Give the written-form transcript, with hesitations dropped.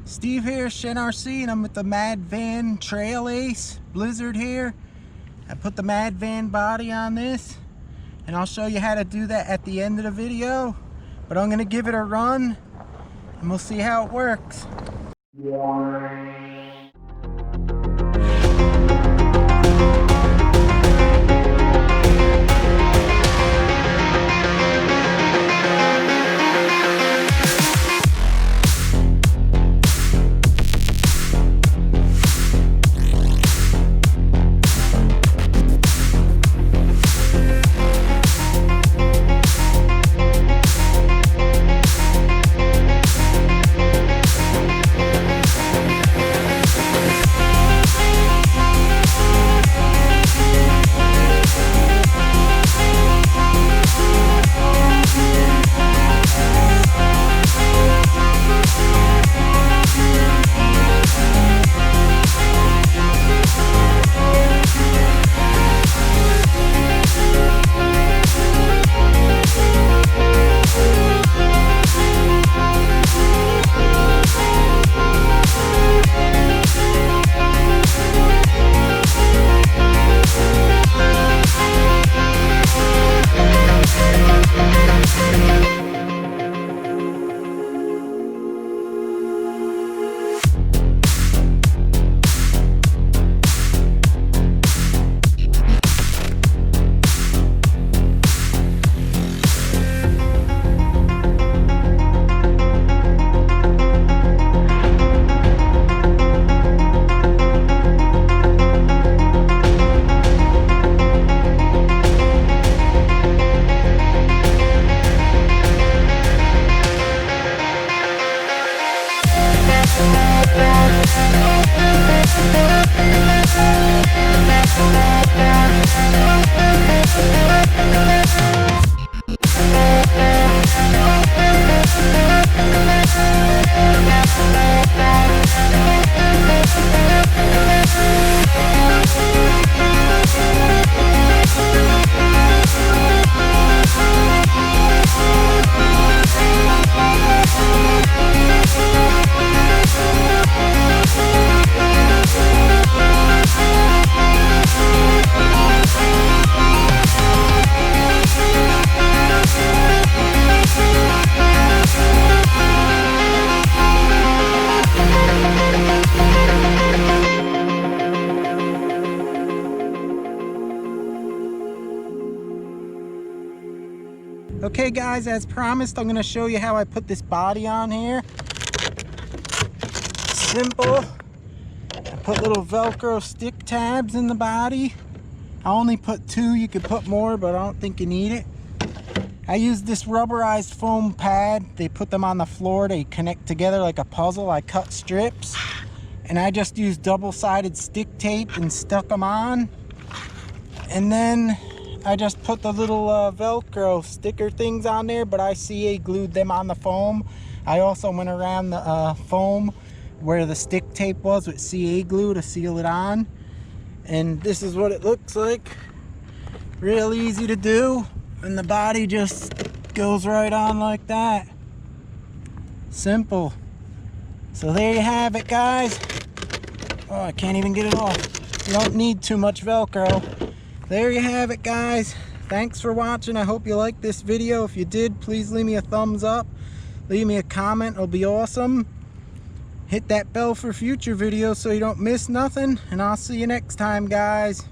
Steve here, Shen RC, and I'm with the Mad Van Trail Ace Blizzard here. I put the Mad Van body on this, and I'll show you how to do that at the end of the video. But I'm gonna give it a run, and we'll see how it works. Okay guys, as promised, I'm going to show you how I put this body on here. Simple. I put little Velcro stick tabs in the body. I only put 2, you could put more, but I don't think you need it. I used this rubberized foam pad. They put them on the floor, they connect together like a puzzle. I cut strips, and I just used double-sided stick tape and stuck them on. And then I just put the little Velcro sticker things on there, but I CA glued them on the foam. I also went around the foam where the stick tape was with CA glue to seal it on. And this is what it looks like. Real easy to do. And the body just goes right on like that. Simple. So there you have it, guys. Oh, I can't even get it off. You don't need too much Velcro. There you have it, guys. Thanks for watching. I hope you liked this video. If you did, please leave me a thumbs up. Leave me a comment. It'll be awesome. Hit that bell for future videos so you don't miss nothing. And I'll see you next time, guys.